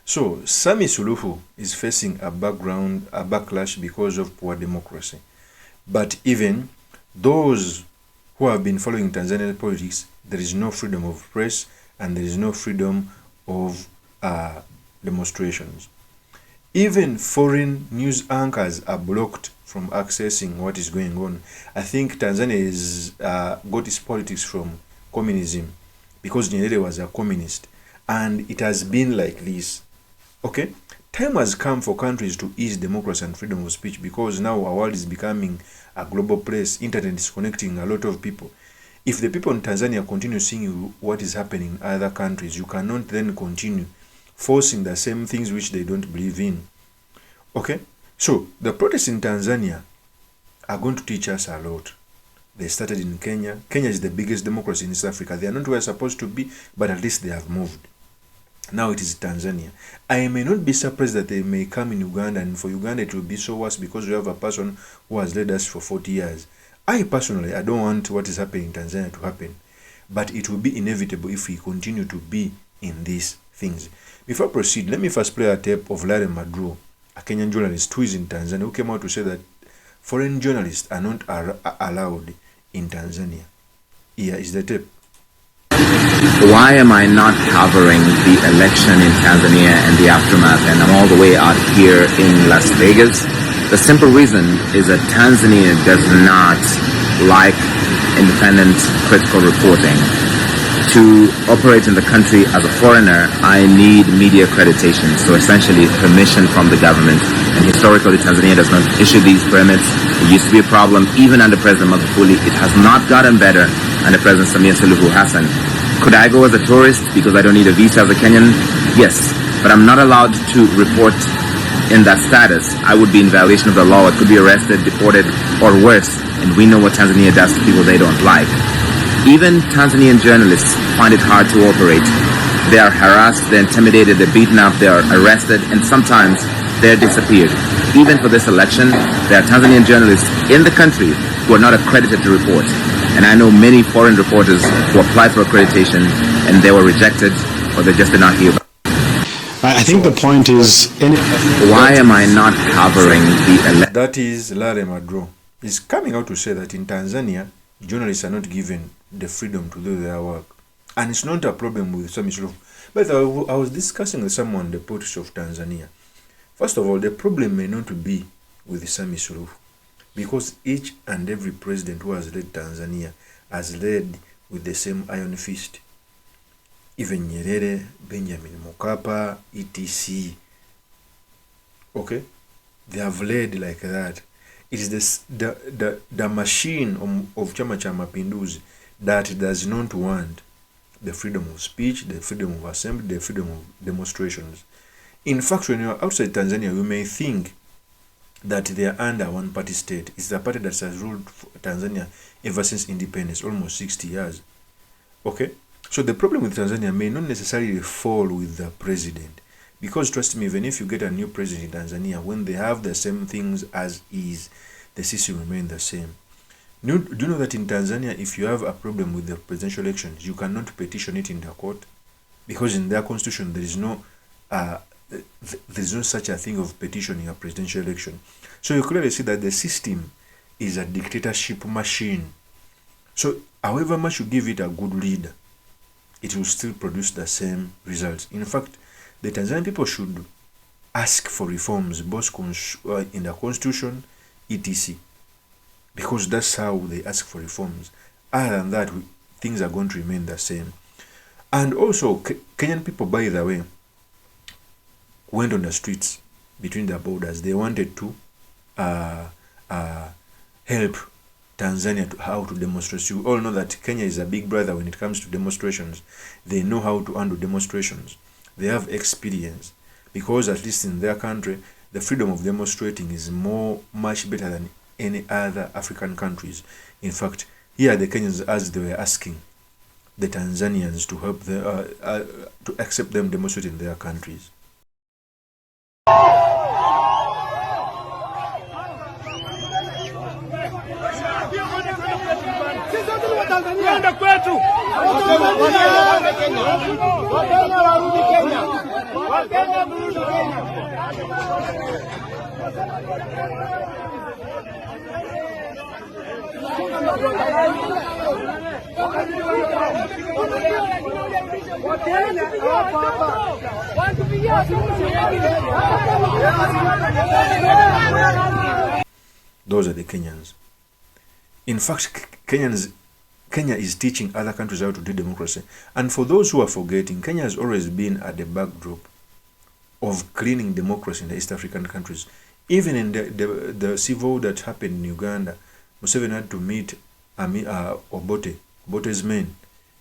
So SAMIA SULUHU is facing a backlash because of poor democracy. But even those who have been following Tanzanian politics, there is no freedom of press and there is no freedom of demonstrations. Even foreign news anchors are blocked from accessing what is going on. I think Tanzania has got its politics from communism because Nyerere was a communist, and it has been like this. Okay, time has come for countries to ease democracy and freedom of speech, because now our world is becoming a global place. Internet is connecting a lot of people. If the people in Tanzania continue seeing what is happening in other countries, you cannot then continue forcing the same things which they don't believe in. Okay, so the protests in Tanzania are going to teach us a lot. They started in Kenya. Kenya is the biggest democracy in East Africa. They are not where they're supposed to be, but at least they have moved. Now it is Tanzania. I may not be surprised that they may come in Uganda, and for Uganda it will be so worse because we have a person who has led us for 40 years. I personally, I don't want what is happening in Tanzania to happen, but it will be inevitable if we continue to be in these things. Before I proceed, let me first play a tape of Larry Madro, a Kenyan journalist who is in Tanzania, who came out to say that foreign journalists are not allowed in Tanzania. Here is the tape. Why am I not covering the election in Tanzania and the aftermath, and I'm all the way out here in Las Vegas? The simple reason is that Tanzania does not like independent critical reporting. To operate in the country as a foreigner, I need media accreditation, so essentially permission from the government. And historically, Tanzania does not issue these permits. It used to be a problem even under President Magufuli. It has not gotten better under President SAMIA SULUHU Hassan. Could I go as a tourist because I don't need a visa as a Kenyan? Yes, but I'm not allowed to report in that status. I would be in violation of the law. I could be arrested, deported, or worse. And we know what Tanzania does to people they don't like. Even Tanzanian journalists find it hard to operate. They are harassed, they're intimidated, they're beaten up, they are arrested, and sometimes they're disappeared. Even for this election, there are Tanzanian journalists in the country who are not accredited to report. And I know many foreign reporters who applied for accreditation and they were rejected, or they just did not hear. I think the point is, why am I not covering the election? That is Larry Madro. He's coming out to say that in Tanzania, journalists are not given the freedom to do their work. And it's not a problem with SAMIA SULUHU. But I was discussing with someone the politics of Tanzania. First of all, the problem may not be with SAMIA SULUHU, because each and every president who has led Tanzania has led with the same iron fist. Even Nyerere, Benjamin Mkapa, etc. Okay? They have led like that. It is the machine of Chama cha Mapinduzi that does not want the freedom of speech, the freedom of assembly, the freedom of demonstrations. In fact, when you are outside Tanzania, you may think that they are under one-party state. It's the party that has ruled Tanzania ever since independence, almost 60 years. Okay? So the problem with Tanzania may not necessarily fall with the president. Because trust me, even if you get a new president in Tanzania, when they have the same things as is, the system remains the same. Do you know that in Tanzania, if you have a problem with the presidential elections, you cannot petition it in the court? Because in their constitution, there is no such a thing of petitioning a presidential election. So you clearly see that the system is a dictatorship machine. So however much you give it a good leader, it will still produce the same results. In fact, the Tanzanian people should ask for reforms, both in the constitution, etc. Because that's how they ask for reforms. Other than that, things are going to remain the same. And also, Kenyan people, by the way, went on the streets between the borders. They wanted to help Tanzania how to demonstrate. You all know that Kenya is a big brother when it comes to demonstrations. They know how to handle demonstrations. They have experience, because at least in their country, the freedom of demonstrating is much better than any other African countries. In fact, here the Kenyans, as they were asking the Tanzanians to help them, to accept them demonstrate in their countries. Wakenya warudi Kenya. Those are the Kenyans. In fact, Kenya is teaching other countries how to do democracy. And for those who are forgetting, Kenya has always been at the backdrop of cleaning democracy in the East African countries. Even in the civil war that happened in Uganda, Museveni had to meet Obote's men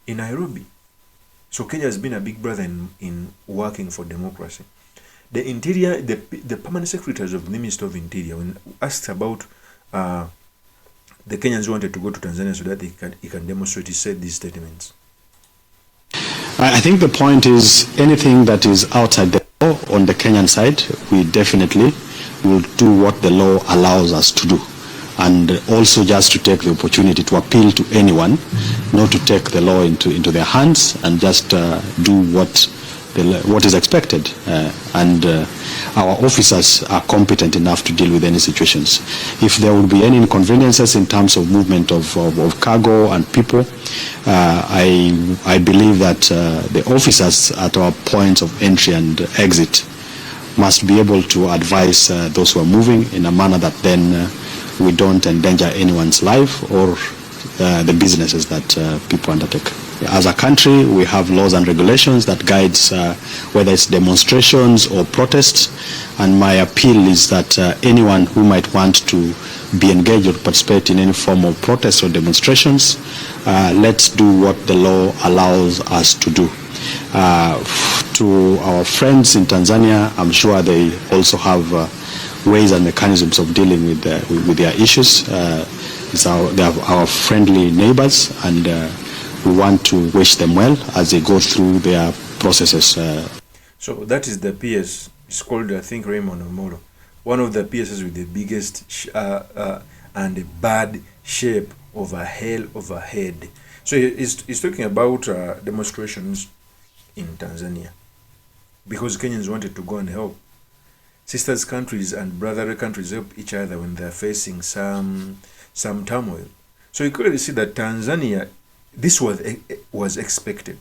in Nairobi. So Kenya has been a big brother in working for democracy. The Interior, the permanent secretaries of the Ministry of Interior, when asked about the Kenyans wanted to go to Tanzania so that he can demonstrate, he said these statements. I think the point is anything that is outside the law on the Kenyan side, we definitely will do what the law allows us to do. And also just to take the opportunity to appeal to anyone not to take the law into their hands and just do what is expected. Our officers are competent enough to deal with any situations. If there would be any inconveniences in terms of movement of cargo and people, I believe that the officers at our points of entry and exit must be able to advise those who are moving in a manner that then we don't endanger anyone's life or the businesses that people undertake. As a country, we have laws and regulations that guides whether it's demonstrations or protests, and my appeal is that anyone who might want to be engaged or participate in any form of protest or demonstrations, let's do what the law allows us to do. To our friends in Tanzania, I'm sure they also have ways and mechanisms of dealing with their issues. They are our friendly neighbors, and we want to wish them well as they go through their processes. So that is the PS. It's called, I think, Raymond Omolo. One of the PSs with the biggest and a bad shape of a hell of a head. So he's talking about demonstrations in Tanzania because Kenyans wanted to go and help. Sisters countries and brother countries help each other when they're facing some turmoil. So you clearly see that Tanzania, this was expected.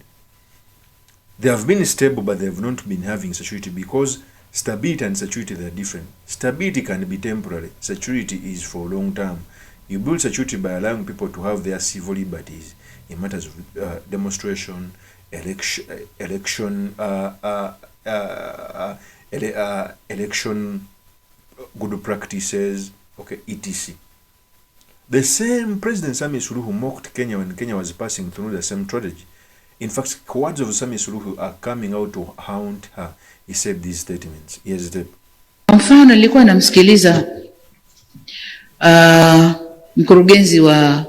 They have been stable, but they have not been having security because stability and security, they are different. Stability can be temporary. Security is for long term. You build security by allowing people to have their civil liberties in matters of demonstration, election, good practices, okay, etc. The same President SAMIA SULUHU mocked Kenya when Kenya was passing through the same strategy. In fact, words of SAMIA SULUHU are coming out to haunt her. He said these statements. Here's the mfano, nilikuwa namsikiliza mkurugenzi wa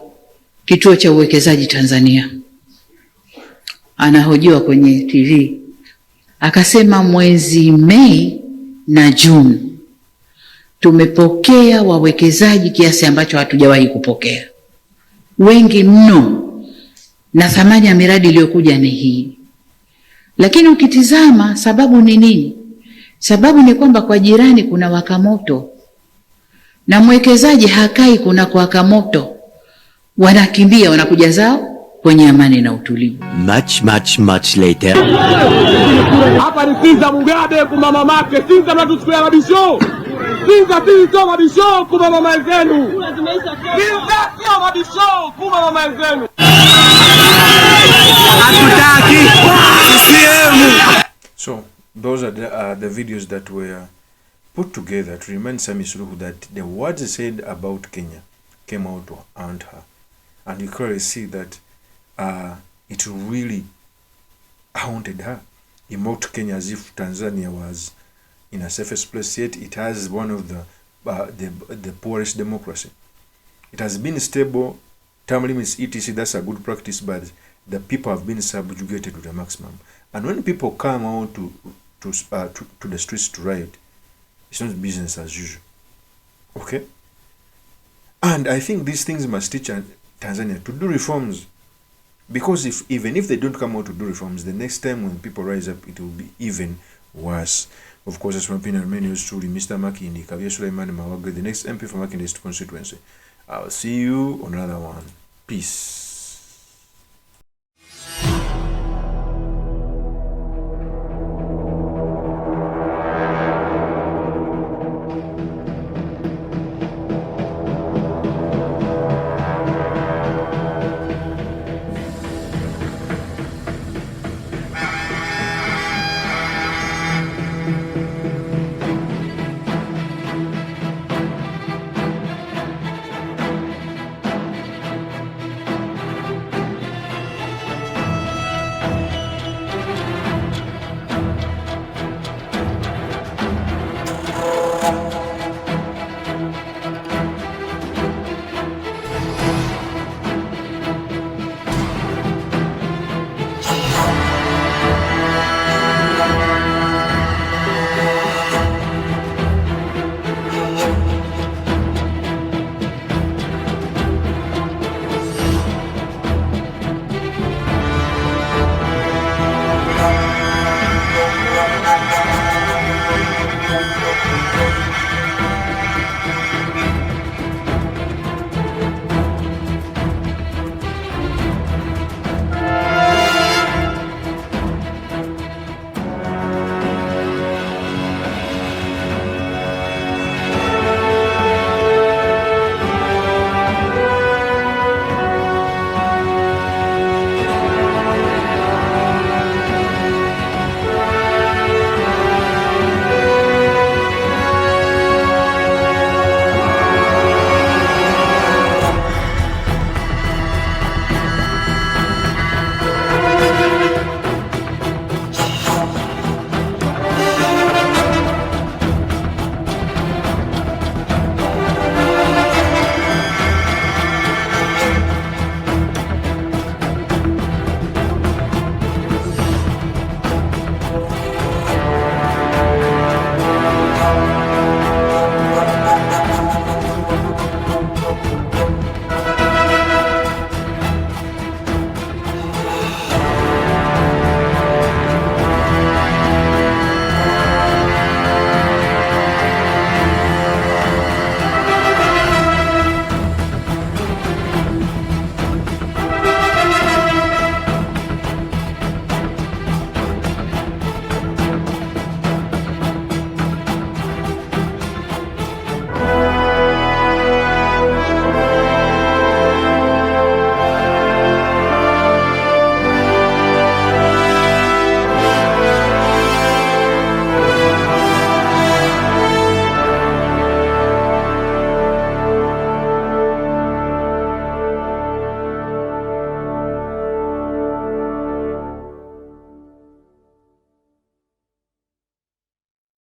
kituo cha uwekezaji Tanzania anahojiwa kwenye TV, akasema mwezi Mei na Juni tumepokea wawekezaji kiasi ambacho hatujawahi kupokea, wengi mno, na thamani ya miradi iliyokuja ni hii. Lakini ukitizama sababu ni nini? Sababu ni kwamba kwa jirani kuna waka moto na mwekezaji hakai kuna kwa waka moto, wanakimbia wanakuja zao kwenye amani na utulivu. Much later. Hapa ni Sinza Mugabe kwa mama make. Sinza mnatuchukua mabisho. Sinza sio mabisho kwa mama zenu. Sinza sio mabisho kwa mama zenu. Hatutaki CCM. So those are the videos that were put together to remind SAMIA SULUHU that the words said about Kenya came out to haunt her. And you clearly see that it really haunted her. He mocked Kenya as if Tanzania was in a safest place, yet it has one of the poorest democracy. It has been stable, term limits, etc. That's a good practice, but the people have been subjugated to the maximum. And when people come out to the streets to riot, it's not business as usual. Okay? And I think these things must teach Tanzania to do reforms. Because even if they don't come out to do reforms, the next time when people rise up, it will be even worse. Of course, as my opinion remains yours truly, Mr. Makindi, Kabir Sulaiman Mawagwe, the next MP for Makindi constituency. I'll see you on another one. Peace.